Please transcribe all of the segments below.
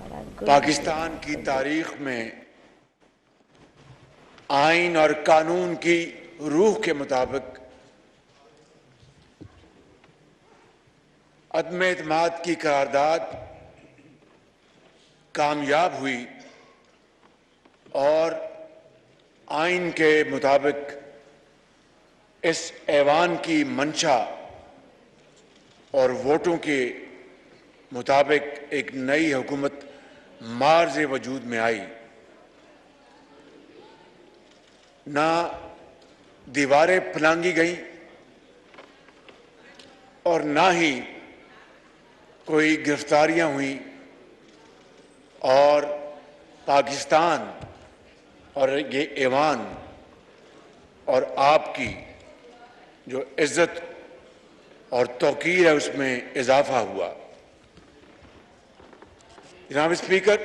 पाकिस्तान की तारीख में आइन और कानून की रूह के मुताबिक अदम एतमाद की करारदाद कामयाब हुई और आइन के मुताबिक इस ऐवान की मंशा और वोटों के मुताबिक एक नई हुकूमत मार्ज़ वजूद में आई। ना दीवारें फलांगी गईं और ना ही कोई गिरफ्तारियां हुई और पाकिस्तान और ये ऐवान और आपकी जो इज्जत और तौकीर है उसमें इजाफा हुआ। जनाब स्पीकर,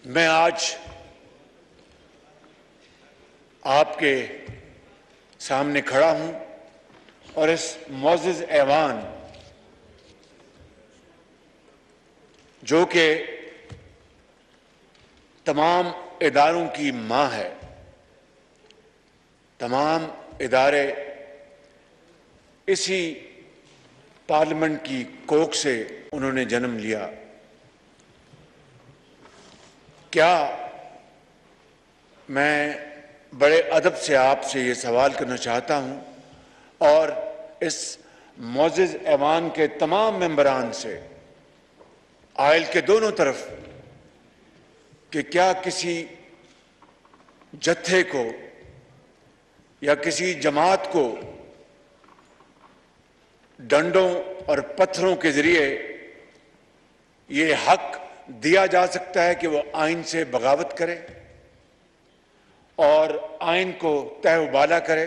मैं आज आपके सामने खड़ा हूं और इस मोअज़्ज़िज़ ऐवान जो कि तमाम इदारों की मां है, तमाम इदारे इसी पार्लियामेंट की कोख से उन्होंने जन्म लिया। क्या मैं बड़े अदब से आपसे ये सवाल करना चाहता हूं और इस मोअज़्ज़िज़ ऐवान के तमाम मेंबरान से आयल के दोनों तरफ कि क्या किसी जत्थे को या किसी जमात को डंडों और पत्थरों के जरिए ये हक दिया जा सकता है कि वो आइन से बगावत करे और आइन को तहबाला करे।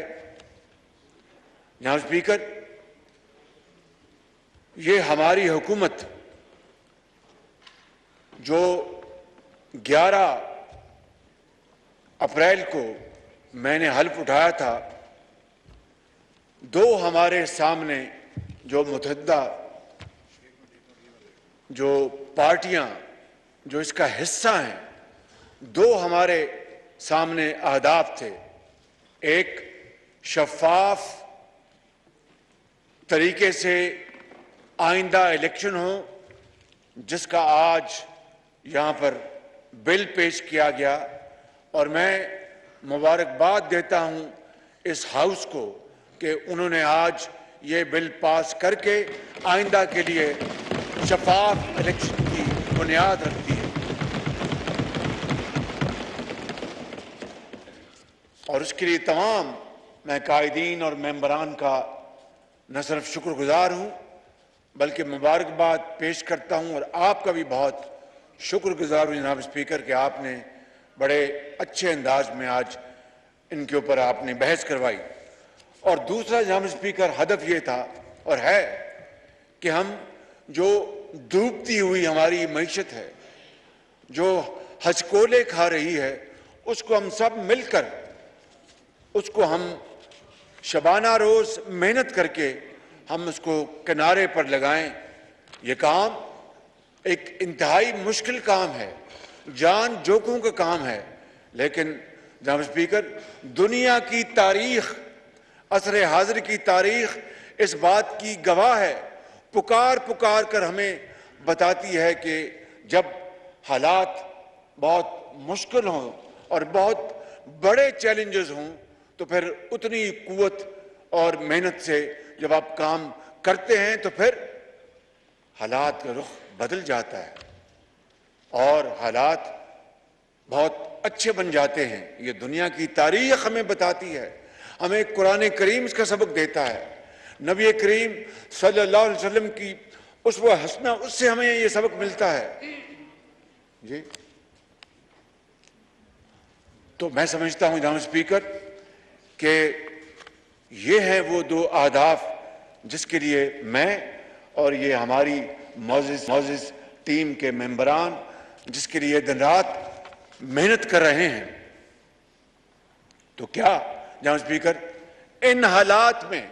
जनाब स्पीकर, ये हमारी हुकूमत जो 11 अप्रैल को मैंने हल्फ उठाया था, दो हमारे सामने जो मुतहद्दा जो पार्टियां जो इसका हिस्सा हैं, दो हमारे सामने अहदाफ थे। एक शफाफ तरीके से आइंदा इलेक्शन हो, जिसका आज यहां पर बिल पेश किया गया और मैं मुबारकबाद देता हूं इस हाउस को कि उन्होंने आज ये बिल पास करके आइंदा के लिए शफाफ इलेक्शन की बुनियाद रख दी है। और उसके लिए तमाम मैं कायदीन और मेंबरान का न सिर्फ शुक्रगुजार हूं बल्कि मुबारकबाद पेश करता हूं और आपका भी बहुत शुक्रगुजार हूं जनाब स्पीकर कि आपने बड़े अच्छे अंदाज में आज इनके ऊपर आपने बहस करवाई। और दूसरा जनाब स्पीकर हदफ ये था और है कि हम जो डूबती हुई हमारी मईशत है, जो हचकोले खा रही है, उसको हम सब मिलकर उसको हम शबाना रोज मेहनत करके हम उसको किनारे पर लगाएं। ये काम एक इंतहाई मुश्किल काम है, जान जोखों का काम है, लेकिन जनाब स्पीकर दुनिया की तारीख, असर हाजिर की तारीख इस बात की गवाह है, पुकार पुकार कर हमें बताती है कि जब हालात बहुत मुश्किल हों और बहुत बड़े चैलेंजेस हों तो फिर उतनी कुव्वत और मेहनत से जब आप काम करते हैं तो फिर हालात का रुख बदल जाता है और हालात बहुत अच्छे बन जाते हैं। ये दुनिया की तारीख हमें बताती है, हमें कुरान करीम इसका सबक देता है, नबी करीम सल्लल्लाहु अलैहि वसल्लम की उसवा हसना, उससे हमें ये सबक मिलता है जी। तो मैं समझता हूं जनाब स्पीकर कि ये है वो दो अहदाफ जिसके लिए मैं और ये हमारी मोअज़्ज़िज़ टीम के मेंबरान जिसके लिए दिन रात मेहनत कर रहे हैं। तो क्या जनाब स्पीकर, इन हालात में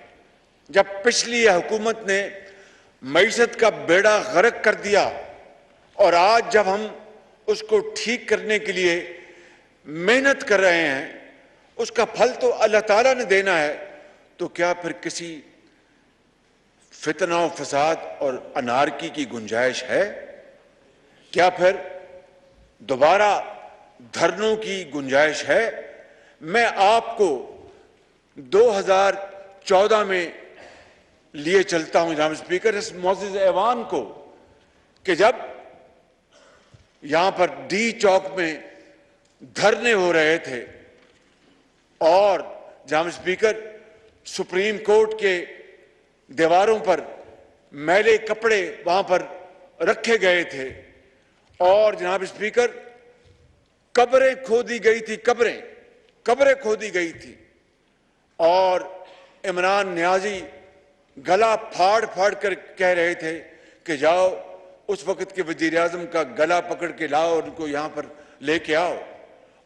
जब पिछली हुकूमत ने मईशत का बेड़ा गर्क कर दिया, और आज जब हम उसको ठीक करने के लिए मेहनत कर रहे हैं, उसका फल तो अल्लाह ताला ने देना है, तो क्या फिर किसी फितना और फसाद और अनारकी की गुंजाइश है? क्या फिर दोबारा धरनों की गुंजाइश है? मैं आपको 2014 में लिए चलता हूं जनाब स्पीकर, इस मौजूद ऐवान को, कि जब यहां पर डी चौक में धरने हो रहे थे और जनाब स्पीकर सुप्रीम कोर्ट के दीवारों पर मैले कपड़े वहां पर रखे गए थे, और जनाब स्पीकर कब्रें खोदी गई थी, कब्रें खोदी गई थी, और इमरान नियाजी गला फाड़ फाड़ कर कह रहे थे कि जाओ उस वक्त के वजीर आजम का गला पकड़ के लाओ और उनको यहां पर लेके आओ।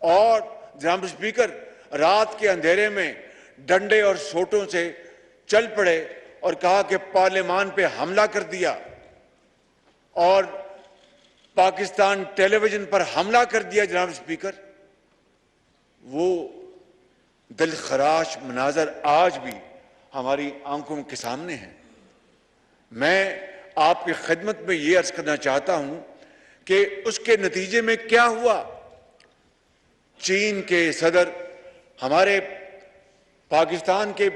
और जनाब स्पीकर रात के अंधेरे में डंडे और सोटों से चल पड़े और कहा कि पार्लियामान पे हमला कर दिया, और पाकिस्तान टेलीविजन पर हमला कर दिया। जनाब स्पीकर, वो दिलखराश मनाजर आज भी हमारी आंखों के सामने है। मैं आपकी खिदमत में ये अर्ज करना चाहता हूं कि उसके नतीजे में क्या हुआ। चीन के सदर हमारे पाकिस्तान के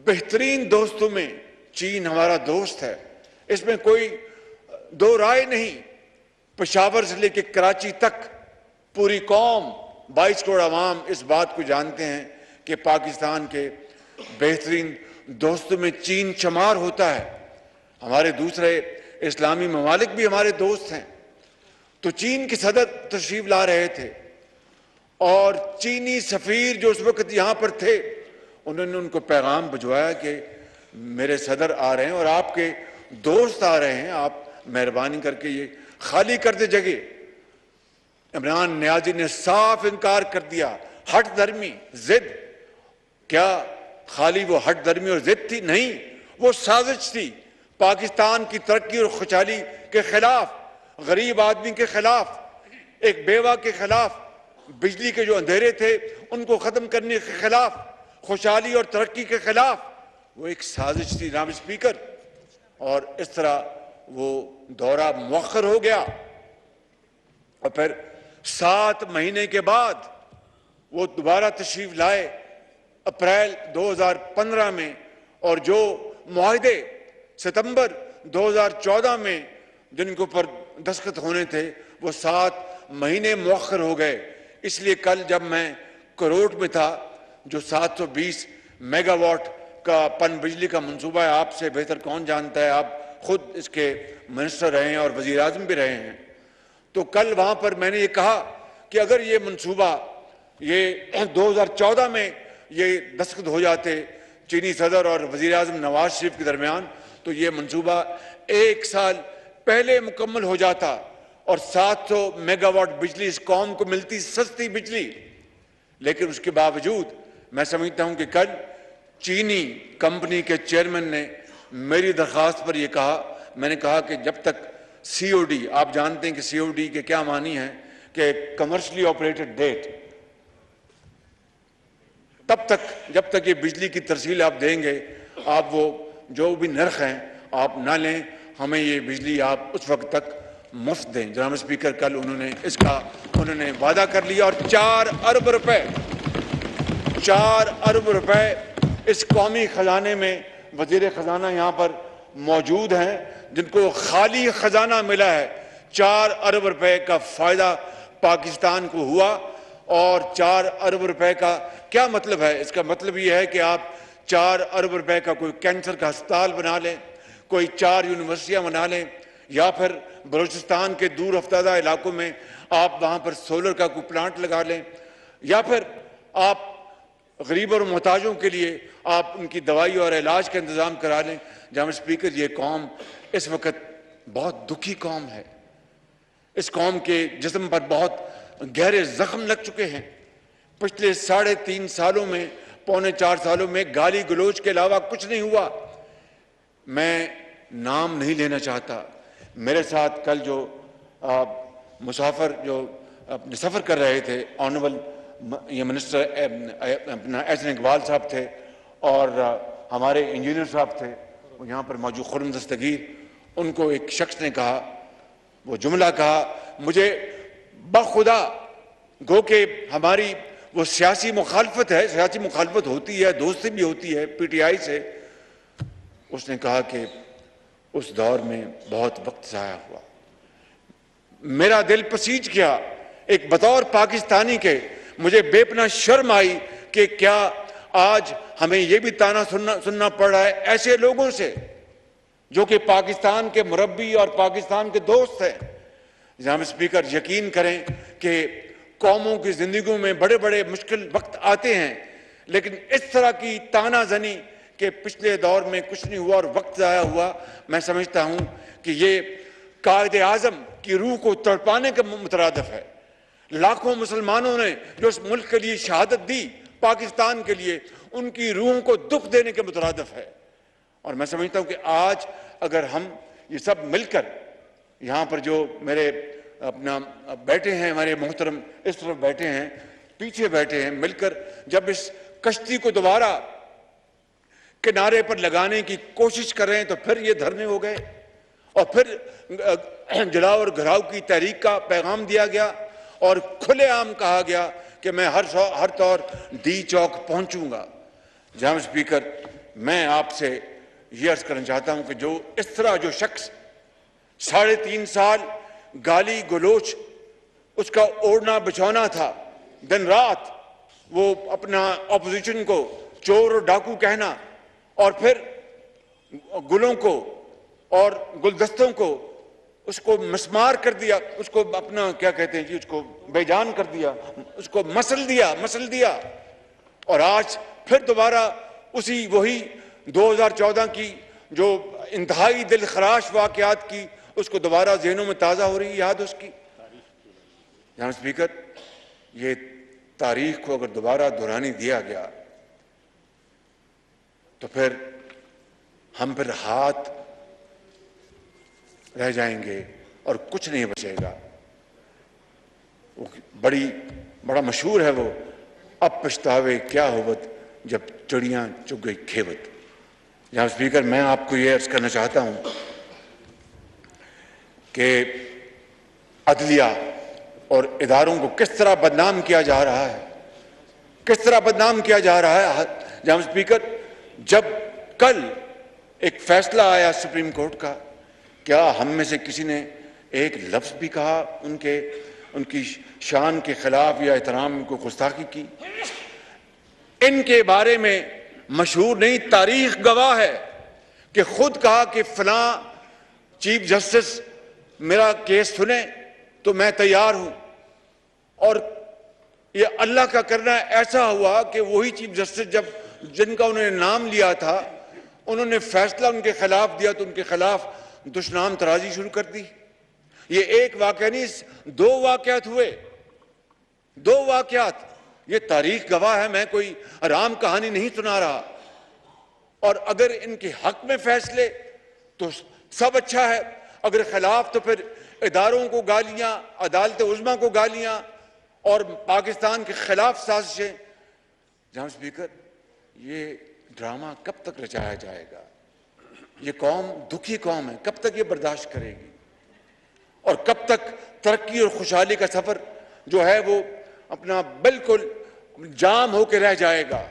बेहतरीन दोस्तों में चीन हमारा दोस्त है, इसमें कोई दो राय नहीं। पेशावर से लेकर कराची तक पूरी कौम, 22 करोड़ अवाम इस बात को जानते हैं कि पाकिस्तान के बेहतरीन दोस्तों में चीन शुमार होता है। हमारे दूसरे इस्लामी ममालिक भी हमारे दोस्त हैं। तो चीन के सदर तशरीफ ला रहे थे, और चीनी सफीर जो उस वक्त यहां पर थे, उन्होंने उनको पैगाम भिजवाया कि मेरे सदर आ रहे हैं और आपके दोस्त आ रहे हैं, आप मेहरबानी करके ये खाली कर दे जगह। इमरान नियाजी ने साफ इनकार कर दिया। हट धर्मी जिद, क्या खाली वो हट धर्मी और जिद थी? नहीं, वो साजिश थी पाकिस्तान की तरक्की और खुशहाली के खिलाफ, गरीब आदमी के खिलाफ, एक बेवा के खिलाफ, बिजली के जो अंधेरे थे उनको खत्म करने के खिलाफ, खुशहाली और तरक्की के खिलाफ। वो एक साजिश थी जनाब स्पीकर, और इस तरह वो दौरा मुअख्खर हो गया। और फिर 7 महीने के बाद वो दोबारा तशरीफ लाए अप्रैल 2015 में, और जो मुआहदे सितंबर 2014 में जिनके ऊपर दस्तखत होने थे वो 7 महीने मुअख्खर हो गए। इसलिए कल जब मैं कोरोट में था, जो 720 मेगावाट का पन बिजली का मंसूबा है, आपसे बेहतर कौन जानता है, आप खुद इसके मिनिस्टर रहे हैं और वजीर आजम भी रहे हैं, तो कल वहां पर मैंने ये कहा कि अगर ये मंसूबा ये 2014 में ये दस्तखत हो जाते चीनी सदर और वजीर आजम नवाज शरीफ के दरमियान, तो ये मंसूबा 1 साल पहले मुकम्मल हो जाता और 700 मेगावाट बिजली इस कौम को मिलती, सस्ती बिजली। लेकिन उसके बावजूद मैं समझता हूं कि कल चीनी कंपनी के चेयरमैन ने मेरी दरखास्त पर यह कहा, मैंने कहा कि जब तक सीओडी, आप जानते हैं कि सीओडी के क्या मानी है कि कमर्शियली ऑपरेटेड डेट, तब तक जब तक ये बिजली की तरसील आप देंगे, आप वो जो भी नर्ख हैं आप ना लें, हमें ये बिजली आप उस वक्त तक मुफ्त दें। जनाब स्पीकर, कल उन्होंने वादा कर लिया और 4 अरब रुपए इस कौमी खजाने में, वजीर खजाना यहाँ पर मौजूद हैं जिनको खाली खजाना मिला है। 4 अरब रुपए का फायदा पाकिस्तान को हुआ। और 4 अरब रुपए का क्या मतलब है? इसका मतलब यह है कि आप 4 अरब रुपए का कोई कैंसर का अस्पताल बना लें, कोई 4 यूनिवर्सिटियां बना लें, या फिर बलूचिस्तान के दूर अफ्तादा इलाकों में आप वहां पर सोलर का कोई प्लांट लगा लें, या फिर आप गरीब और मोहताजों के लिए आप उनकी दवाई और इलाज का इंतजाम करा लें। जनाब स्पीकर, ये कौम इस वक्त बहुत दुखी कौम है। इस कौम के जिस्म पर बहुत गहरे जख्म लग चुके हैं। पिछले 3.5 सालों में, पौने 4 सालों में गाली गलोच के अलावा कुछ नहीं हुआ। मैं नाम नहीं लेना चाहता। मेरे साथ कल जो मुसाफिर जो अपने सफ़र कर रहे थे, ऑनरेबल ये मिनिस्टर अपना एहसन इकबाल साहब थे और हमारे इंजीनियर साहब थे, वो यहाँ पर मौजूद खुर्रम दस्तगीर, उनको एक शख्स ने कहा, वो जुमला कहा, मुझे बखुदा गो के हमारी वो सियासी मुखालफत है, सियासी मुखालफत होती है, दोस्ती भी होती है पीटीआई से। उसने कहा कि उस दौर में बहुत वक्त ज़ाया हुआ। मेरा दिल पसीज गया, एक बतौर पाकिस्तानी के मुझे बेपना शर्म आई कि क्या आज हमें यह भी ताना सुनना पड़ रहा है ऐसे लोगों से जो कि पाकिस्तान के मुरब्बी और पाकिस्तान के दोस्त हैं। जनाब स्पीकर, यकीन करें कि कौमों की जिंदगी में बड़े बड़े मुश्किल वक्त आते हैं, लेकिन इस तरह की तानाजनी कि पिछले दौर में कुछ नहीं हुआ और वक्त ज़ाया हुआ, मैं समझता हूं कि ये कायदे आज़म की रूह को तड़पाने के मुतरादिफ है। लाखों मुसलमानों ने जो इस मुल्क के लिए शहादत दी, पाकिस्तान के लिए, उनकी रूहों को दुख देने के मुतरादिफ है। और मैं समझता हूं कि आज अगर हम ये सब मिलकर, यहाँ पर जो मेरे अपना बैठे हैं, हमारे मोहतरम इस तरफ बैठे हैं, पीछे बैठे हैं, मिलकर जब इस कश्ती को दोबारा किनारे पर लगाने की कोशिश कर रहे हैं, तो फिर ये धरने हो गए और फिर जलाओ और घराव की तहरीक का पैगाम दिया गया और खुलेआम कहा गया कि मैं हर तौर डी चौक पहुंचूंगा। जनाब स्पीकर, मैं आपसे ये अर्ज करना चाहता हूं कि जो इस तरह जो शख्स 3.5 साल गाली गलोच उसका ओढ़ना बिछौना था, दिन रात वो अपना ऑपोजिशन को चोर और डाकू कहना और फिर गुलों को और गुलदस्तों को उसको मस्मार कर दिया, उसको अपना क्या कहते हैं जी, उसको बेजान कर दिया, उसको मसल दिया और आज फिर दोबारा उसी वही 2014 की जो इंतहाई दिल खराश वाकयात की उसको दोबारा ज़हनों में ताज़ा हो रही याद उसकी। जनाब स्पीकर, ये तारीख को अगर दोबारा दोहराने दिया गया तो फिर हम फिर हाथ रह जाएंगे और कुछ नहीं बचेगा। वो बड़ा मशहूर है वो, अब पछतावे क्या होवत जब चिड़ियां चुग गई खेवत। जनाब स्पीकर, मैं आपको ये अर्ज करना चाहता हूं कि अदलिया और इदारों को किस तरह बदनाम किया जा रहा है, किस तरह बदनाम किया जा रहा है। जनाब स्पीकर, जब कल एक फैसला आया सुप्रीम कोर्ट का, क्या हम में से किसी ने एक लफ्ज भी कहा उनकी शान के खिलाफ या एहतराम को गुस्ताखी की? इनके बारे में मशहूर नहीं, तारीख गवाह है कि खुद कहा कि फलां चीफ जस्टिस मेरा केस सुने तो मैं तैयार हूं, और ये अल्लाह का करना ऐसा हुआ कि वही चीफ जस्टिस जब जिनका उन्होंने नाम लिया था उन्होंने फैसला उनके खिलाफ दिया तो उनके खिलाफ दुश्मनाम तराजी शुरू कर दी। ये एक वाकया नहीं, 2 वाकयात हुए, 2 वाकयात। ये तारीख गवाह है, मैं कोई आराम कहानी नहीं सुना रहा। और अगर इनके हक में फैसले तो सब अच्छा है, अगर खिलाफ तो फिर इदारों को गालियां, अदालत उज़्मा को गालियां और पाकिस्तान के खिलाफ साजिशें। जनाब स्पीकर, ये ड्रामा कब तक रचाया जाएगा? ये कौम दुखी कौम है, कब तक ये बर्दाश्त करेगी और कब तक तरक्की और खुशहाली का सफर जो है वो अपना बिल्कुल जाम होकर रह जाएगा?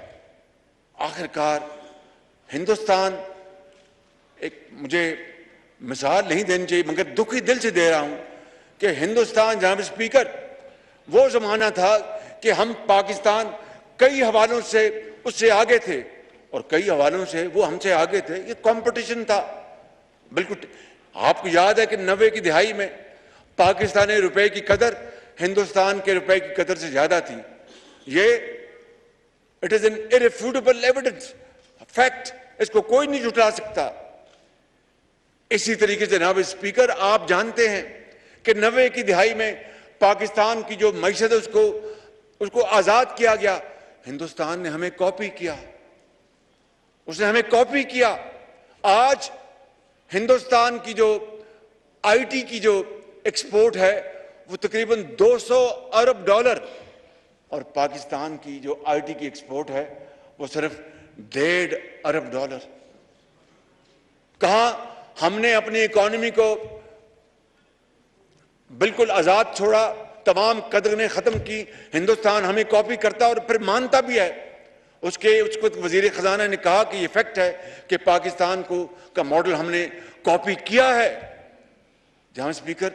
आखिरकार हिंदुस्तान, एक मुझे मिसाल नहीं देनी चाहिए मगर दुखी दिल से दे रहा हूं कि हिंदुस्तान, जनाब स्पीकर, वो जमाना था कि हम पाकिस्तान कई हवालों से उससे आगे थे और कई हवालों से वो हमसे आगे थे। ये कंपटीशन था बिल्कुल। आपको याद है कि 90 की दिहाई में पाकिस्तानी रुपए की कदर हिंदुस्तान के रुपए की कदर से ज्यादा थी। ये it is an irrefutable evidence, fact, इसको कोई नहीं जुटा सकता। इसी तरीके से जनाब स्पीकर, आप जानते हैं कि 90 की दिहाई में पाकिस्तान की जो मईशत है उसको आजाद किया गया, हिंदुस्तान ने हमें कॉपी किया, उसने हमें कॉपी किया। आज हिंदुस्तान की जो आईटी की जो एक्सपोर्ट है वो तकरीबन 200 अरब डॉलर, और पाकिस्तान की जो आईटी की एक्सपोर्ट है वो सिर्फ 1.5 अरब डॉलर। कहां हमने अपनी इकोनॉमी को बिल्कुल आजाद छोड़ा, तमाम कदरें खत्म की, हिंदुस्तान हमें कॉपी करता और फिर मानता भी है। उसको वजीर खजाना ने कहा कि ये फैक्ट है कि पाकिस्तान का मॉडल हमने कॉपी किया है। जहां स्पीकर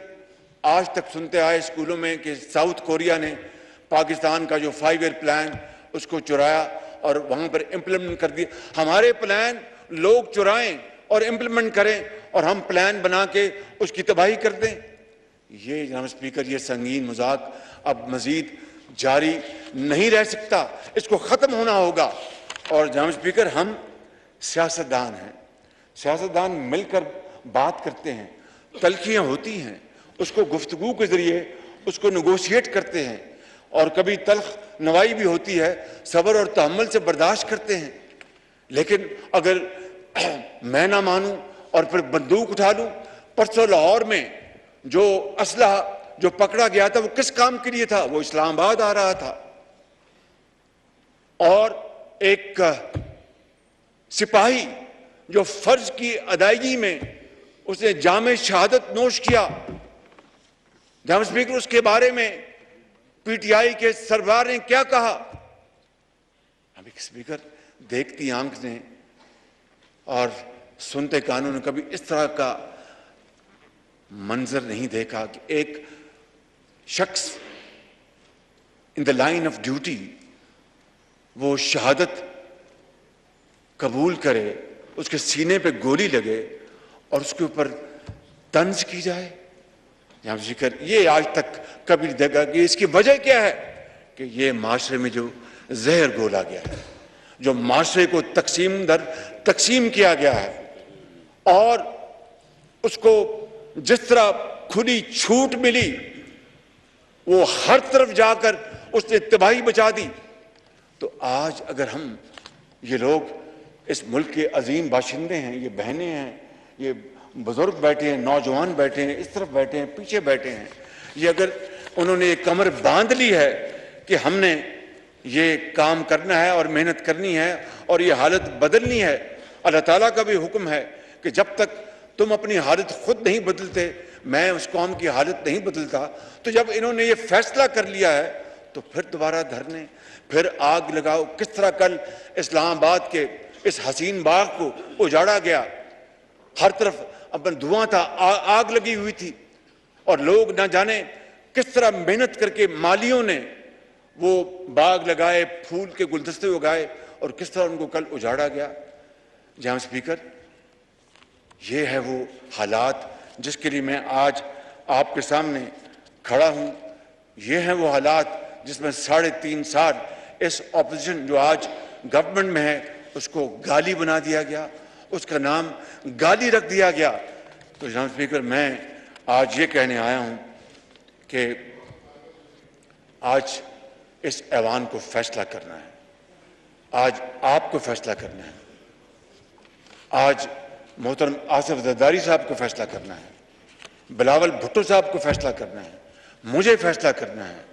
आज तक सुनते आए स्कूलों में कि साउथ कोरिया ने पाकिस्तान का जो 5 ईयर प्लान उसको चुराया और वहां पर इंप्लीमेंट कर दिया। हमारे प्लान लोग चुराएं और इंप्लीमेंट करें और हम प्लान बना के उसकी तबाही कर दें। ये जनाब स्पीकर, ये संगीन मजाक अब मजीद जारी नहीं रह सकता, इसको खत्म होना होगा। और जनाब स्पीकर, हम सियासतदान हैं, सियासतदान मिलकर बात करते हैं, तलखियां होती हैं, उसको गुफ्तगू के जरिए उसको नेगोशिएट करते हैं, और कभी तल्ख नवाई भी होती है, सब्र और तहम्मुल से बर्दाश्त करते हैं। लेकिन अगर मैं ना मानूं और फिर बंदूक उठा लूं, परसों लाहौर में जो असलहा जो पकड़ा गया था वो किस काम के लिए था? वो इस्लामाबाद आ रहा था और एक सिपाही जो फर्ज की अदायगी में उसने जामे शहादत नोश किया। जनाब स्पीकर, उसके बारे में पीटीआई के सरदार ने क्या कहा? अभी स्पीकर, देखती आंख ने और सुनते कानों ने कभी इस तरह का मंजर नहीं देखा कि एक शख्स in the line of duty वो शहादत कबूल करे, उसके सीने पे गोली लगे और उसके ऊपर तंज की जाए। जनाब स्पीकर, ये आज तक कभी देखा कि इसकी वजह क्या है? कि ये माशरे में जो जहर घोला गया है, जो माशरे को तकसीम दर तकसीम किया गया है, और उसको जिस तरह खुली छूट मिली वो हर तरफ जाकर उसने तबाही मचा दी। तो आज अगर हम, ये लोग इस मुल्क के अजीम बाशिंदे हैं, ये बहनें हैं, ये बुजुर्ग बैठे हैं, नौजवान बैठे हैं, इस तरफ बैठे हैं, पीछे बैठे हैं, ये अगर उन्होंने एक कमर बांध ली है कि हमने ये काम करना है और मेहनत करनी है और ये हालत बदलनी है। अल्लाह ताला का भी हुक्म है कि जब तक तुम अपनी हालत खुद नहीं बदलते, मैं उस कौम की हालत नहीं बदलता। तो जब इन्होंने ये फैसला कर लिया है तो फिर दोबारा धरने, फिर आग लगाओ। किस तरह कल इस्लामाबाद के इस हसीन बाग को उजाड़ा गया, हर तरफ अपन धुआं था, आग लगी हुई थी, और लोग ना जाने किस तरह मेहनत करके मालियों ने वो बाग लगाए, फूल के गुलदस्ते उगाए, और किस तरह उनको कल उजाड़ा गया। जहां स्पीकर, ये है वो हालात जिसके लिए मैं आज आपके सामने खड़ा हूं। ये है वो हालात जिसमें 3.5 साल इस ऑपोजिशन जो आज गवर्नमेंट में है उसको गाली बना दिया गया, उसका नाम गाली रख दिया गया। तो जनाब स्पीकर, मैं आज ये कहने आया हूं कि आज इस ऐवान को फैसला करना है, आज आपको फैसला करना है, आज मोहतरम आसिफ जरदारी साहब को फैसला करना है, बिलावल भुट्टो साहब को फैसला करना है, मुझे फैसला करना है,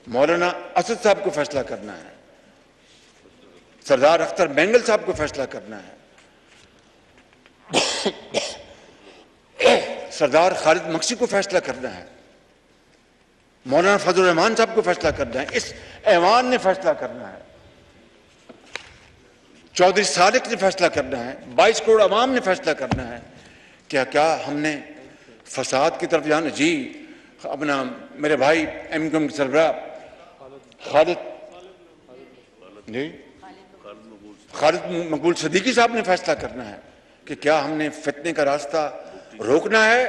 मौलाना असद साहब को फैसला करना है, सरदार अख्तर बेंगल साहब को फैसला करना है, सरदार खालिद मक्सी को फैसला करना है, मौलाना फजल रहमान साहब को फैसला करना है, इस ऐवान ने फैसला करना है, चौधरी सादिक ने फैसला करना है, 22 करोड़ अवाम ने फैसला करना है। क्या हमने फसाद की तरफ जाना? जी, अपना मेरे भाई एमकम सरबराह खालिद मकबूल सदीकी साहब ने फैसला करना है कि क्या हमने फितने का रास्ता रोकना है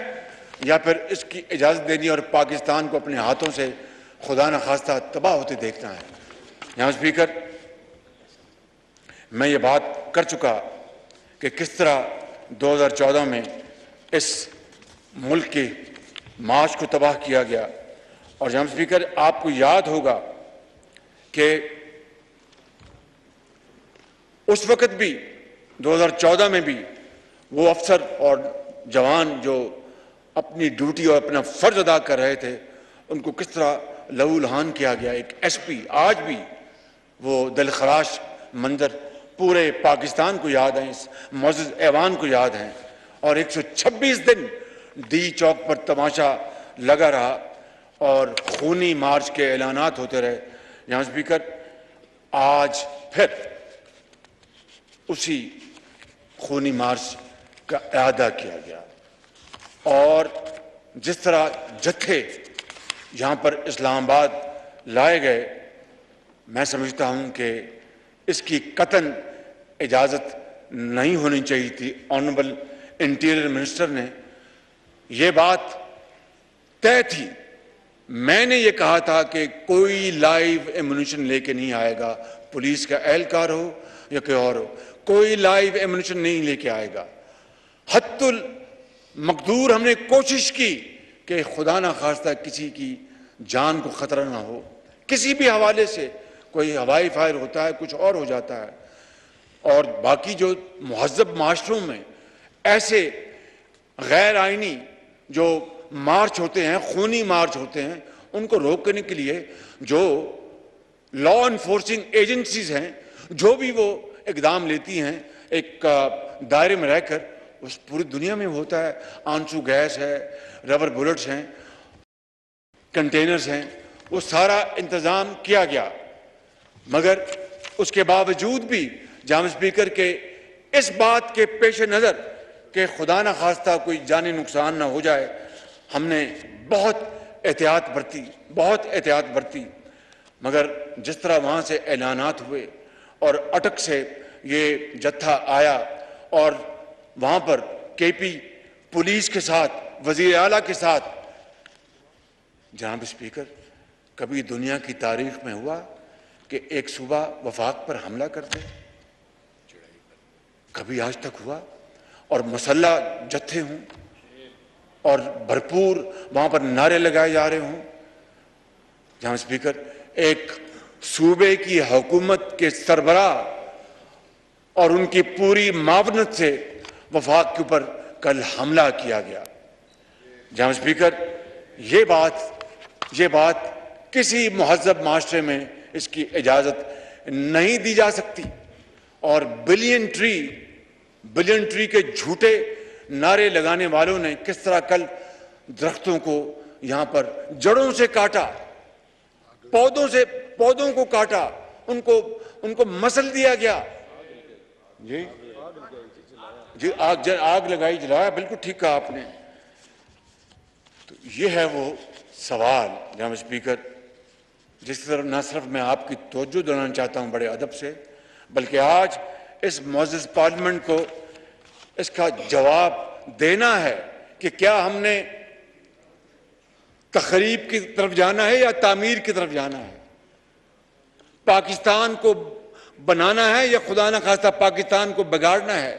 या फिर इसकी इजाजत देनी और पाकिस्तान को अपने हाथों से खुदा न खास्ता तबाह होते देखना है। यहाँ स्पीकर, मैं ये बात कर चुका कि किस तरह 2014 में इस मुल्क के माश को तबाह किया गया। और जनाब स्पीकर, आपको याद होगा कि उस वक्त भी 2014 में भी वो अफसर और जवान जो अपनी ड्यूटी और अपना फर्ज अदा कर रहे थे, उनको किस तरह लहूलुहान किया गया। एक एसपी, आज भी वो दिलखराश मंजर पूरे पाकिस्तान को याद है, इस मौजूद ऐवान को याद है। और 126 दिन डी चौक पर तमाशा लगा रहा और खूनी मार्च के ऐलानात होते रहे। जहां स्पीकर, आज फिर उसी खूनी मार्च का इरादा किया गया और जिस तरह जत्थे यहां पर इस्लामाबाद लाए गए, मैं समझता हूं कि इसकी कतन इजाजत नहीं होनी चाहिए थी। ऑनरेबल इंटीरियर मिनिस्टर ने यह बात तय थी, मैंने ये कहा था कि कोई लाइव एमुनिशन लेके नहीं आएगा, पुलिस का एहलकार हो या कोई और हो, कोई लाइव एमुनिशन नहीं लेके आएगा। हत्तुल मकदूर हमने कोशिश की कि खुदा ना खास्ता किसी की जान को खतरा ना हो, किसी भी हवाले से, कोई हवाई फायर होता है, कुछ और हो जाता है। और बाकी जो मुहज़्ज़ब माशरों में ऐसे गैर आइनी जो मार्च होते हैं, खूनी मार्च होते हैं, उनको रोकने के लिए जो लॉ इन्फोर्सिंग एजेंसीज हैं, जो भी वो इकदाम लेती हैं एक दायरे में रहकर, उस पूरी दुनिया में होता है। आंसू गैस है, रबर बुलेट्स हैं, कंटेनर्स हैं, वो सारा इंतज़ाम किया गया। मगर उसके बावजूद भी जाम स्पीकर के इस बात के पेश नज़र कि खुदा न खास्ता कोई जानी नुकसान ना हो जाए, हमने बहुत एहतियात बरती। मगर जिस तरह वहाँ से ऐलानात हुए और अटक से ये जत्था आया और वहाँ पर केपी पुलिस के साथ, वज़ीर आला के साथ, जनाब स्पीकर, कभी दुनिया की तारीख में हुआ कि एक सूबा वफाक पर हमला करते? कभी आज तक हुआ? और मसल्ला जत्थे हों और भरपूर वहां पर नारे लगाए जा रहे हों। जहां स्पीकर, एक सूबे की हुकूमत के सरबराह और उनकी पूरी मावनत से वफाक के ऊपर कल हमला किया गया। जहां स्पीकर, ये बात किसी मुहज़्ज़ब माशरे में इसकी इजाजत नहीं दी जा सकती। और बिलियन ट्री के झूठे नारे लगाने वालों ने किस तरह कल दरख्तों को यहां पर जड़ों से काटा, पौधों को काटा, उनको मसल दिया गया। जी आग लगाई, जलाया, बिल्कुल ठीक कहा आपने। तो ये है वो सवाल जनाब स्पीकर, जिस तरफ न सिर्फ मैं आपकी तवज्जो दिलाना चाहता हूं बड़े अदब से, बल्कि आज इस मुअज़्ज़ज़ पार्लियामेंट को इसका जवाब देना है कि क्या हमने तखरीब की तरफ जाना है या तामीर की तरफ जाना है, पाकिस्तान को बनाना है या खुदा न खास्ता पाकिस्तान को बिगाड़ना है,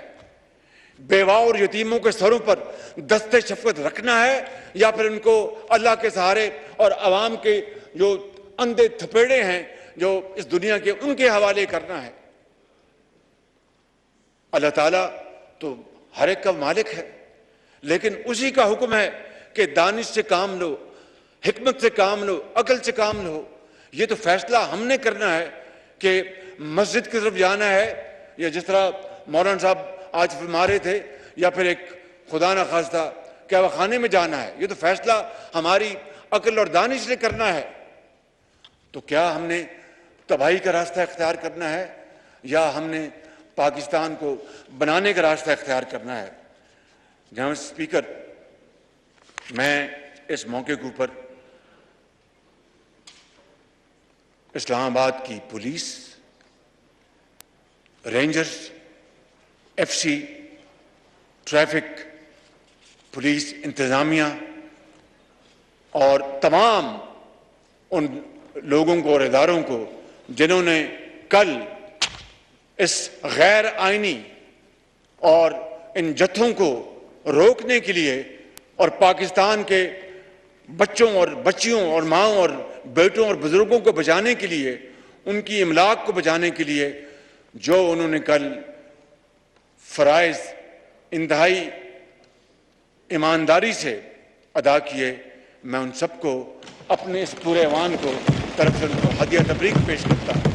बेवा और यतीमों के सरों पर दस्ते शफ़क़त रखना है या फिर उनको अल्लाह के सहारे और अवाम के जो अंधे थपेड़े हैं जो इस दुनिया के, उनके हवाले करना है। अल्लाह ताला तो हर एक का मालिक है, लेकिन उसी का हुक्म है कि दानिश से काम लो, हिकमत से काम लो, अकल से काम लो। ये तो फैसला हमने करना है कि मस्जिद की तरफ जाना है या जिस तरह मौलाना साहब आज फरमा रहे थे, या फिर एक खुदा न खास्ता क्या खाने में जाना है। ये तो फैसला हमारी अकल और दानिश ने करना है। तो क्या हमने तबाही का रास्ता इख्तियार करना है या हमने पाकिस्तान को बनाने का रास्ता इख्तियार करना है। जनाब स्पीकर, मैं इस मौके के ऊपर इस्लामाबाद की police, rangers, FC, traffic police इंतजामिया और तमाम उन लोगों को और इदारों को जिन्होंने कल इस गैर आइनी और इन जत्थों को रोकने के लिए और पाकिस्तान के बच्चों और बच्चियों और माँओं और बेटों और बुजुर्गों को बचाने के लिए, उनकी इमलाक को बचाने के लिए जो उन्होंने कल फराइज इंतहाई ईमानदारी से अदा किए, मैं उन सबको अपने इस पूरे ऐवान को तरफ से उनको हदिया तबरीक पेश करता हूँ।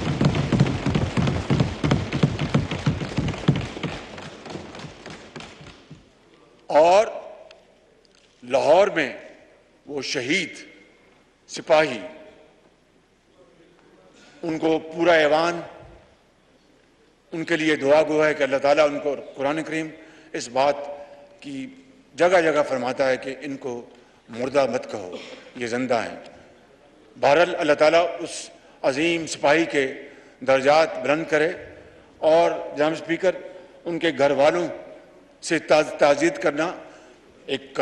और लाहौर में वो शहीद सिपाही, उनको पूरा ऐवान उनके लिए दुआ गो है कि अल्लाह ताला उनको, कुरान करीम इस बात की जगह जगह फरमाता है कि इनको मुर्दा मत कहो, ये जिंदा हैं। बहरहाल अल्लाह ताला उस अजीम सिपाही के दर्जात बुलंद करे। और जनाब स्पीकर, उनके घर वालों से ताज़ियत करना एक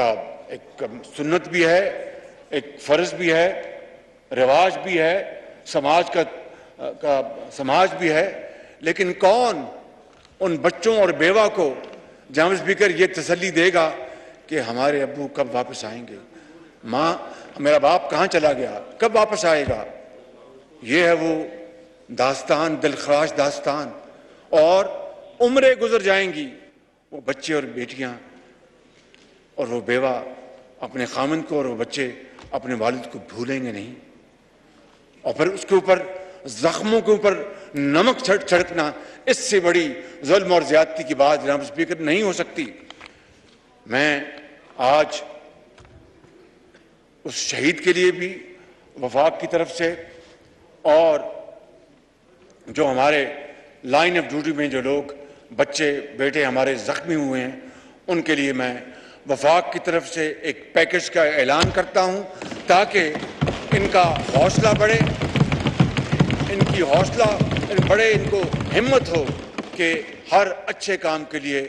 सुन्नत भी है, एक फ़र्ज़ भी है, रिवाज भी है, समाज का समाज भी है। लेकिन कौन उन बच्चों और बेवा को जनाब स्पीकर ये तसल्ली देगा कि हमारे अब्बू कब वापस आएंगे, माँ मेरा बाप कहाँ चला गया, कब वापस आएगा। ये है वो दास्तान, दिलखराश दास्तान। और उम्रें गुजर जाएंगी, वो बच्चे और बेटियां और वो बेवा अपने खामन को और वो बच्चे अपने वालिद को भूलेंगे नहीं। और फिर उसके ऊपर जख्मों के ऊपर नमक छिड़कना, इससे बड़ी जुल्म और ज्यादती की बात जनाब स्पीकर नहीं हो सकती। मैं आज उस शहीद के लिए भी वफाक की तरफ से, और जो हमारे लाइन ऑफ ड्यूटी में जो लोग बच्चे बेटे हमारे जख्मी हुए हैं, उनके लिए मैं वफाक की तरफ से एक पैकेज का ऐलान करता हूं, ताकि इनका हौसला बढ़े, इनकी हौसला बढ़े, इनको हिम्मत हो कि हर अच्छे काम के लिए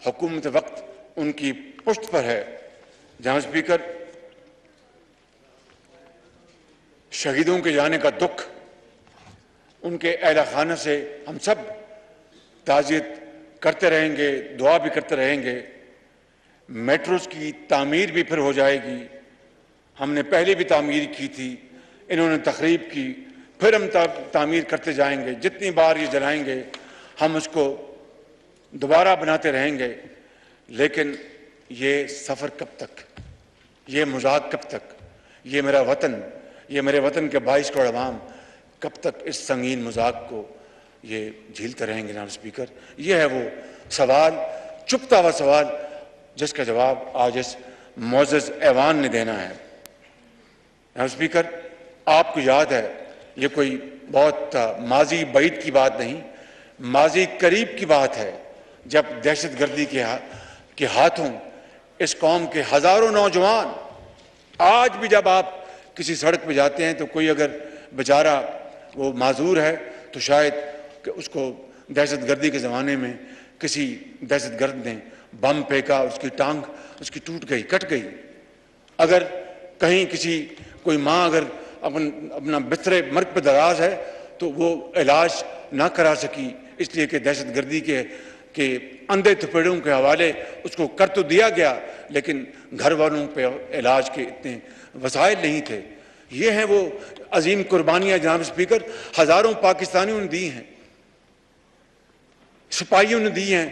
हुकूमत वक्त उनकी पुष्ट पर है। जनाब स्पीकर, शहीदों के जाने का दुख, उनके अहला खाना से हम सब ताज़ियत करते रहेंगे, दुआ भी करते रहेंगे। मेट्रोस की तामीर भी फिर हो जाएगी, हमने पहले भी तामीर की थी, इन्होंने तखरीब की, फिर हम तामीर करते जाएंगे। जितनी बार ये जलाएंगे हम उसको दोबारा बनाते रहेंगे। लेकिन ये सफ़र कब तक, ये मजाक कब तक, ये मेरा वतन, ये मेरे वतन के 22 करोड़ अवाम कब तक इस संगीन मजाक को ये झेलते रहेंगे। जनाब स्पीकर, ये है वो सवाल, चुपता हुआ सवाल, जिसका जवाब आज इस मोअज़्ज़ज़ ऐवान ने देना है। जनाब स्पीकर, आपको याद है, ये कोई बहुत माजी बईद की बात नहीं, माजी करीब की बात है, जब दहशतगर्दी के हाथों इस कौम के हजारों नौजवान, आज भी जब आप किसी सड़क पे जाते हैं तो कोई अगर बेचारा वो माजूर है तो शायद कि उसको दहशतगर्दी के ज़माने में किसी दहशतगर्द ने बम फेंका, उसकी टांग उसकी टूट गई, कट गई। अगर कहीं कोई माँ अगर अपना बिस्तरे मर्ग पर दराज है तो वो इलाज ना करा सकी, इसलिए कि दहशतगर्दी के अंधे थपेड़ों के हवाले उसको कर तो दिया गया, लेकिन घर वालों पे इलाज के इतने वसाइल नहीं थे। ये हैं वो अजीम कुर्बानियां जनाब स्पीकर, हजारों पाकिस्तानियों ने दी हैं, सिपाहियों ने दी हैं,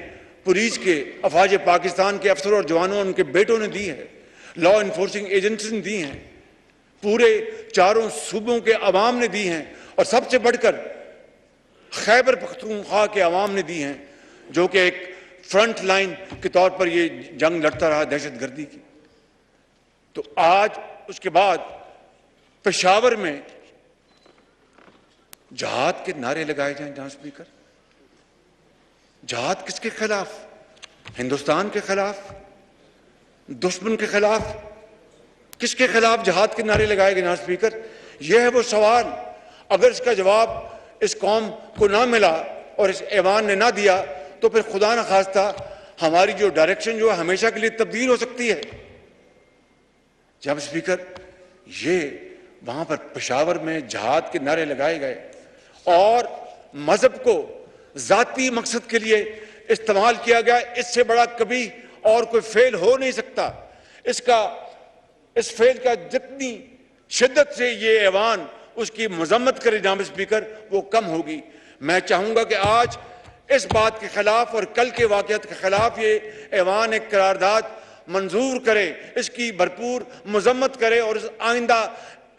पुलिस के अफवाज पाकिस्तान के अफसरों और जवानों, उनके बेटों ने दी है, लॉ इन्फोर्सिंग एजेंसी ने दी हैं, पूरे चारों सूबों के अवाम ने दी हैं, और सबसे बढ़कर खैबर पख्तूनख्वा के अवाम ने दी हैं, जो कि एक फ्रंट लाइन के तौर पर ये जंग लड़ता रहा दहशतगर्दी की। तो आज उसके बाद पेशावर में जहाद के नारे लगाए जाएं। जहां स्पीकर, जहाद किसके खिलाफ? हिंदुस्तान के खिलाफ, दुश्मन के खिलाफ, किसके खिलाफ जहाद के नारे लगाए गए? जहां स्पीकर, यह है वो सवाल। अगर इसका जवाब इस कौम को ना मिला और इस ऐवान ने ना दिया तो फिर खुदा न खास्ता हमारी जो डायरेक्शन जो है हमेशा के लिए तब्दील हो सकती है। जब स्पीकर, ये वहां पर पेशावर में जहाद के नारे लगाए गए और मजहब को जाती मकसद के लिए इस्तेमाल किया गया, इससे बड़ा कभी और कोई फेल हो नहीं सकता। इस फेल का जितनी शिद्दत से ये ऐवान उसकी मजम्मत करे जनाब स्पीकर, वो कम होगी। मैं चाहूंगा कि आज इस बात के खिलाफ और कल के वाकयात के खिलाफ ये ऐवान एक करारदाद मंजूर करे, इसकी भरपूर मजम्मत करे और आइंदा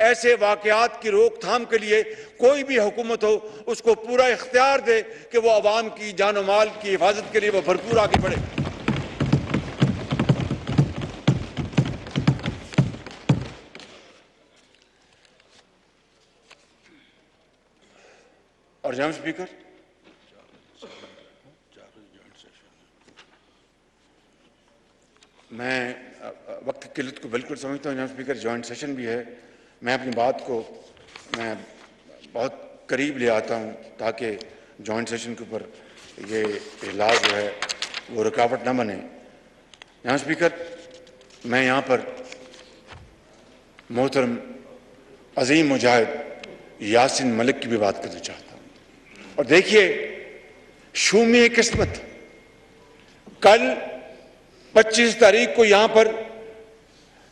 ऐसे वाकयात की रोकथाम के लिए कोई भी हुकूमत हो उसको पूरा इख्तियार दे कि वो अवाम की जान और माल की हिफाजत के लिए वो भरपूर आगे बढ़े। और जनाब स्पीकर, मैं वक्त की किल्लत को बिल्कुल समझता हूँ जनाब स्पीकर, जॉइंट सेशन भी है। मैं अपनी बात को मैं बहुत करीब ले आता हूँ ताकि जॉइंट सेशन के ऊपर ये इजलास जो है वो रुकावट ना बने। जनाब स्पीकर, मैं यहाँ पर मोहतरम अजीम मुजाहिद यासिन मलिक की भी बात करना चाहता हूँ। और देखिए, शूमी किस्मत, कल 25 तारीख को यहां पर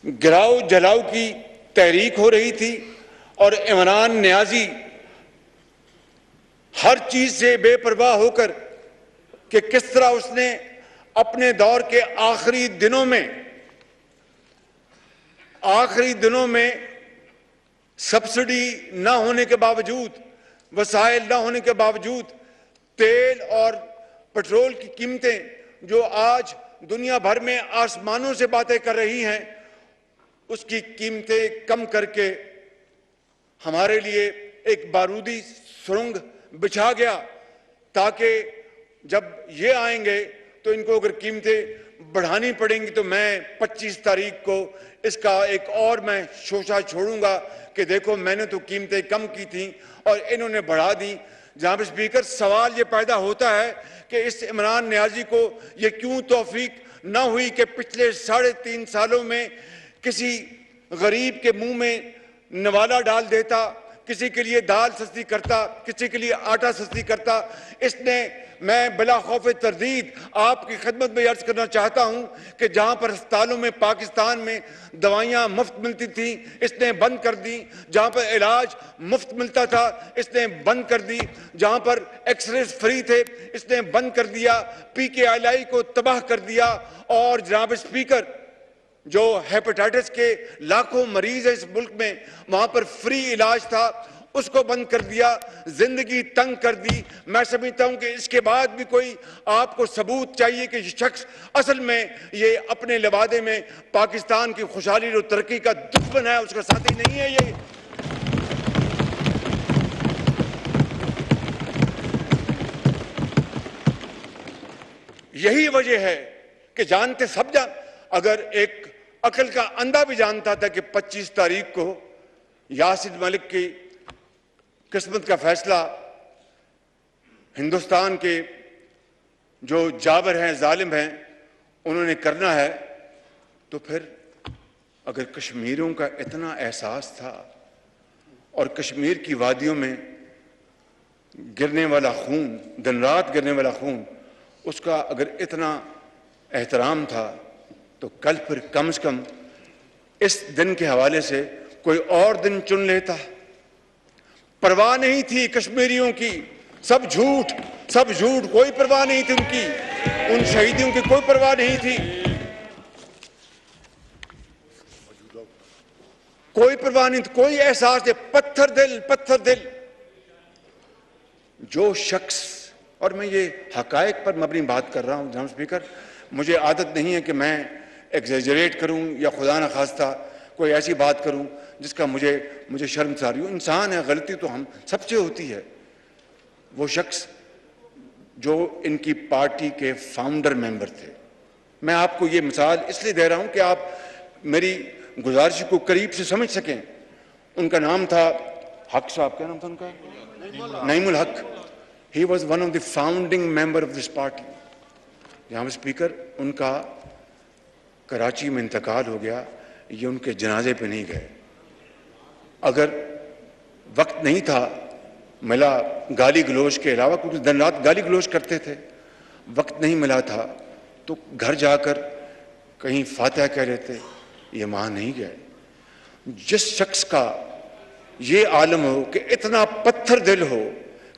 गिराओ जलाओ की तहरीक हो रही थी और इमरान नियाजी हर चीज से बेपरवाह होकर कि किस तरह उसने अपने दौर के आखिरी दिनों में सब्सिडी ना होने के बावजूद, वसाइल ना होने के बावजूद तेल और पेट्रोल की कीमतें जो आज दुनिया भर में आसमानों से बातें कर रही हैं, उसकी कीमतें कम करके हमारे लिए एक बारूदी सुरंग बिछा गया ताकि जब ये आएंगे तो इनको अगर कीमतें बढ़ानी पड़ेंगी तो मैं 25 तारीख को इसका एक और मैं शोशा छोड़ूंगा कि देखो मैंने तो कीमतें कम की थी और इन्होंने बढ़ा दी। जनाब स्पीकर, सवाल ये पैदा होता है कि इस इमरान नियाजी को ये क्यों तौफीक ना हुई कि पिछले 3.5 सालों में किसी गरीब के मुंह में नवाला डाल देता, किसी के लिए दाल सस्ती करता, किसी के लिए आटा सस्ती करता। इसने, मैं बिला खौफ तरदीद आपकी खिदमत में अर्ज करना चाहता हूं कि जहां पर अस्पतालों में पाकिस्तान में दवाइयां मुफ्त मिलती थी, इसने बंद कर दी। जहां पर इलाज मुफ्त मिलता था, इसने बंद कर दी। जहां पर एक्सरे फ्री थे, इसने बंद कर दिया। PKLI को तबाह कर दिया। और जनाब स्पीकर, जो हेपेटाइटिस के लाखों मरीज है इस मुल्क में, वहां पर फ्री इलाज था, उसको बंद कर दिया, जिंदगी तंग कर दी। मैं समझता हूं कि इसके बाद भी कोई आपको सबूत चाहिए कि ये शख्स असल में ये अपने लवादे में पाकिस्तान की खुशहाली और तरक्की का दुश्मन है, उसका साथी नहीं है। ये यही वजह है कि जानते सब अगर एक अकल का अंधा भी जानता था कि 25 तारीख को यासिन मलिक की किस्मत का फैसला हिंदुस्तान के जो जाबर हैं, जालिम हैं, उन्होंने करना है, तो फिर अगर कश्मीरियों का इतना एहसास था और कश्मीर की वादियों में गिरने वाला खून, दिन रात गिरने वाला खून, उसका अगर इतना एहतराम था, तो कल फिर कम से कम इस दिन के हवाले से कोई और दिन चुन लेता। परवाह नहीं थी कश्मीरियों की, सब झूठ, कोई परवाह नहीं थी उनकी, उन शहीदियों की कोई परवाह नहीं थी, कोई परवाह नहीं थी, कोई एहसास नहीं। पत्थर दिल जो शख्स, और मैं ये हकायक पर मबनी बात कर रहा हूं जनाब स्पीकर, मुझे आदत नहीं है कि मैं एग्जेजरेट करूं या खुदा न खास्ता कोई ऐसी बात करूं जिसका मुझे शर्मसारी हो। इंसान है, गलती तो हम सबसे होती है। वो शख्स जो इनकी पार्टी के फाउंडर मेंबर थे, मैं आपको ये मिसाल इसलिए दे रहा हूं कि आप मेरी गुजारिश को करीब से समझ सकें। उनका नाम था हक साहब, क्या नाम था उनका? नईमुल हक। He was one of the founding member of this party. जनाब स्पीकर, उनका कराची में इंतकाल हो गया, ये उनके जनाजे पे नहीं गए। अगर वक्त नहीं था, मिला गाली गलोच के अलावा, क्योंकि दिन रात गाली गलोच करते थे, वक्त नहीं मिला था तो घर जाकर कहीं फातिहा कह लेते, ये वहां नहीं गए। जिस शख्स का ये आलम हो कि इतना पत्थर दिल हो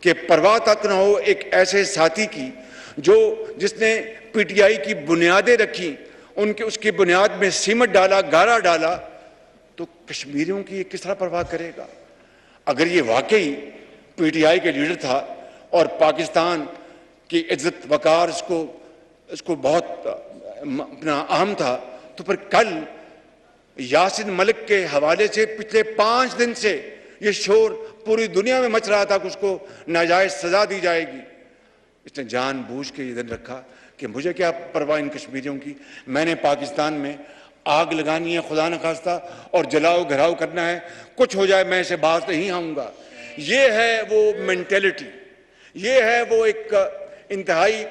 कि परवाह तक ना हो एक ऐसे साथी की जिसने PTI की बुनियादें रखी उनके उसकी बुनियाद में सीमेंट डाला, गारा डाला, तो कश्मीरियों की किस तरह परवाह करेगा? अगर ये वाकई पीटीआई के लीडर था और पाकिस्तान की इज्जत वकार इसको बहुत अपना अहम था, तो फिर कल यासिन मलिक के हवाले से पिछले 5 दिन से ये शोर पूरी दुनिया में मच रहा था कि उसको नाजायज सजा दी जाएगी। इसने जानबूझ के ये दिन रखा कि मुझे क्या परवाह इन कश्मीरियों की, मैंने पाकिस्तान में आग लगानी है खुदा न खास्ता और जलाओ घराव करना है, कुछ हो जाए मैं इसे बाहर नहीं आऊंगा। ये है वो मेंटेलिटी, ये है वो एक इंतहाई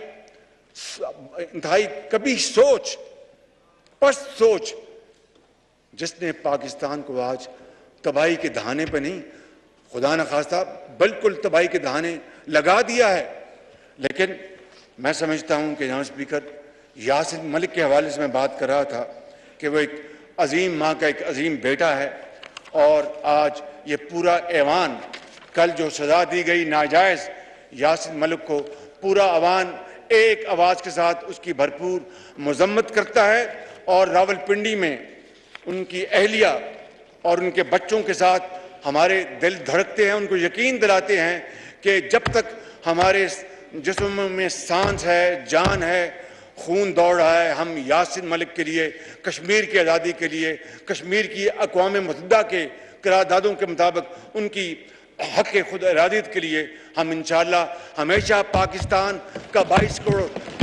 कभी सोच, पस्त सोच, जिसने पाकिस्तान को आज तबाही के दहाने पर नहीं, खुदा न खास्ता बिल्कुल तबाही के दहाने लगा दिया है। लेकिन मैं समझता हूं कि जनाब स्पीकर, यासिन मलिक के हवाले से मैं बात कर रहा था कि वो एक अजीम माँ का एक अजीम बेटा है, और आज ये पूरा ऐवान, कल जो सजा दी गई नाजायज यासिन मलिक को, पूरा अवान एक आवाज़ के साथ उसकी भरपूर मजम्मत करता है। और रावलपिंडी में उनकी अहलिया और उनके बच्चों के साथ हमारे दिल धड़कते हैं, उनको यकीन दिलाते हैं कि जब तक हमारे जिस्म में सांस है, जान है, खून दौड़ रहा है, हम यासिन मलिक के लिए, कश्मीर की आज़ादी के लिए, कश्मीर की अक़वाम मुत्तहिदा के करारदादों के मुताबिक उनकी हक़ खुद इरादियत के लिए हम इंशाअल्लाह हमेशा पाकिस्तान का 22 करोड़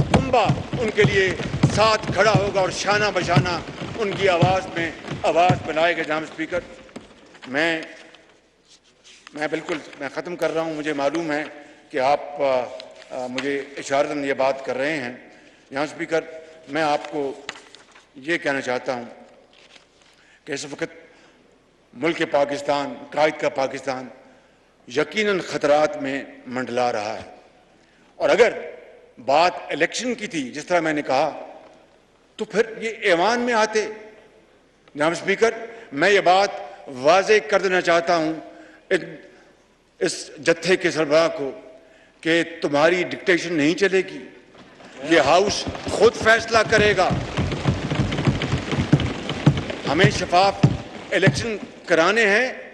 कुंबा उनके लिए साथ खड़ा होगा और शाना बशाना उनकी आवाज़ में आवाज़ बनाएगा। जनाब स्पीकर, मैं ख़त्म कर रहा हूँ। मुझे मालूम है कि आप मुझे इशारतन ये बात कर रहे हैं। जनाब स्पीकर, मैं आपको ये कहना चाहता हूँ कि इस वक्त मुल्क पाकिस्तान, कायद का पाकिस्तान यकीनन ख़तरात में मंडला रहा है। और अगर बात इलेक्शन की थी, जिस तरह मैंने कहा, तो फिर ये ऐवान में आते। जनाब स्पीकर, मैं ये बात वाज़े कर देना चाहता हूँ इस जत्थे के सरबराह को कि तुम्हारी डिक्टेशन नहीं चलेगी, ये हाउस खुद फैसला करेगा। हमें शफाफ इलेक्शन कराने हैं,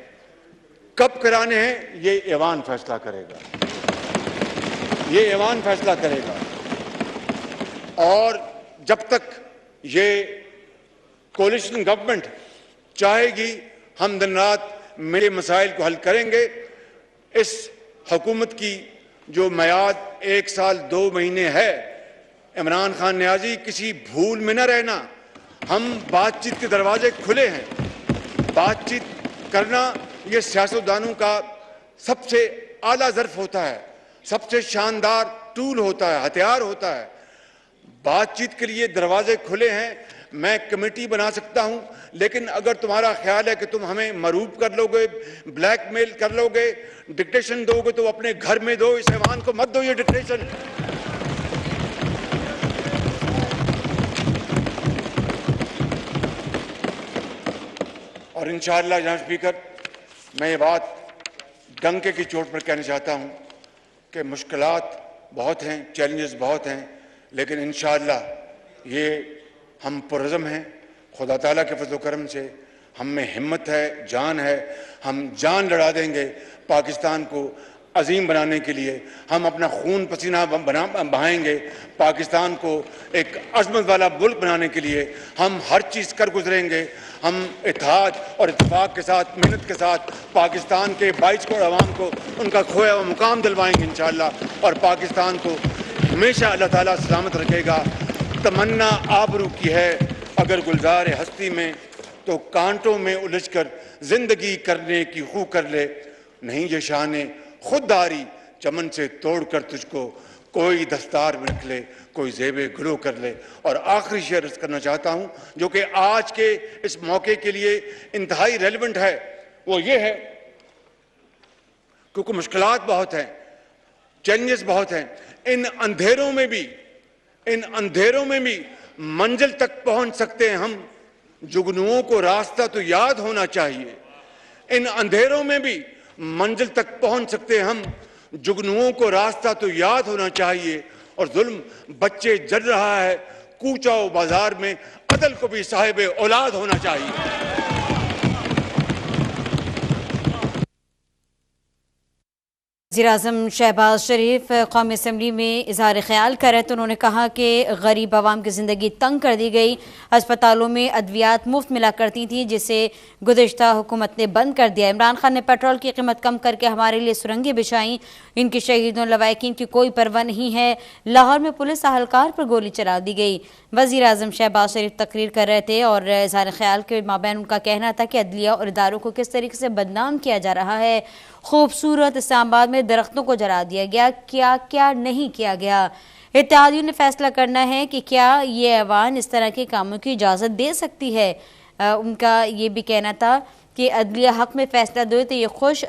कब कराने हैं ये ऐवान फैसला करेगा, ये ऐवान फैसला करेगा। और जब तक ये कोलिशन गवर्नमेंट चाहेगी, हम दिन रात मेरे मसाइल को हल करेंगे। इस हुकूमत की जो मियाद 1 साल 2 महीने है, इमरान खान नियाजी, किसी भूल में न रहना। हम बातचीत के दरवाजे खुले हैं। बातचीत करना ये सियासतदानों का सबसे आला ज़र्फ होता है, सबसे शानदार टूल होता है, हथियार होता है। बातचीत के लिए दरवाजे खुले हैं। मैं कमेटी बना सकता हूं, लेकिन अगर तुम्हारा ख्याल है कि तुम हमें मरूब कर लोगे, ब्लैकमेल कर लोगे, डिक्टेशन दोगे, तो अपने घर में दो, इस ऐवान को मत दो ये डिक्टेशन। और इंशाअल्लाह जनाब स्पीकर, मैं ये बात डंके की चोट पर कहना चाहता हूं कि मुश्किलात बहुत हैं, चैलेंजेस बहुत हैं, लेकिन इंशाअल्लाह ये हम पुरज़म हैं। खुदा ताला के फज़ल व करम से हम में हिम्मत है, जान है। हम जान लड़ा देंगे पाकिस्तान को अजीम बनाने के लिए। हम अपना खून पसीना बहाएंगे पाकिस्तान को एक अज़मत वाला मुल्क बनाने के लिए। हम हर चीज़ कर गुजरेंगे। हम इत्तेहाद और इत्तेफाक के साथ, मेहनत के साथ पाकिस्तान के 22 करोड़ अवाम को उनका खोया हुआ मुकाम दिलवाएंगे इंशाअल्लाह। और पाकिस्तान को हमेशा अल्लाह ताला सलामत रखेगा। तमन्ना आबरू की है अगर गुलजार हस्ती में, तो कांटों में उलझकर जिंदगी करने की खू कर ले। नहीं ये शाने खुददारी चमन से तोड़कर तुझको कोई दस्तार में रख ले, कोई ज़ेबे गुलो कर ले। और आखिरी शेर करना चाहता हूँ जो कि आज के इस मौके के लिए इंतहाई रेलिवेंट है, वो ये है, क्योंकि मुश्किलात बहुत हैं, चैलेंजेस बहुत हैं। इन अंधेरों में भी मंजिल तक पहुंच सकते हैं हम। जुगनुओं को रास्ता तो याद होना चाहिए। इन अंधेरों में भी मंजिल तक पहुंच सकते हैं हम। जुगनुओं को रास्ता तो याद होना चाहिए। और जुल्म बच्चे जल रहा है, कूचा बाजार में अदल को भी साहिब औलाद होना चाहिए। वज़ीर-ए-आज़म शहबाज शरीफ कौमी असम्बली में इजहार ख्याल कर रहे थे। उन्होंने कहा कि गरीब आवाम की ज़िंदगी तंग कर दी गई। अस्पतालों में अद्वियात मुफ्त मिला करती थी, जिसे गुज़िश्ता हुकूमत ने बंद कर दिया। इमरान खान ने पेट्रोल की कीमत कम करके हमारे लिए सुरंगें बिछाई। इनकी शहीदों लवाकिन की कोई परवाह नहीं है। लाहौर में पुलिस अहलकार पर गोली चला दी गई। वज़ीर-ए-आज़म शहबाज शरीफ तकरीर कर रहे थे और इजहार ख्याल के माबैन उनका कहना था कि अदलिया और इदारों को किस तरीके से बदनाम किया जा रहा है। खूबसूरत इस्लामाबाद में दरख्तों को जला दिया गया, क्या क्या नहीं किया गया। इत्तेहादियों ने फैसला करना है कि क्या ये ऐवान इस तरह के कामों की इजाज़त दे सकती है। उनका ये भी कहना था कि अदलिया हक में फैसला दे तो ये खुश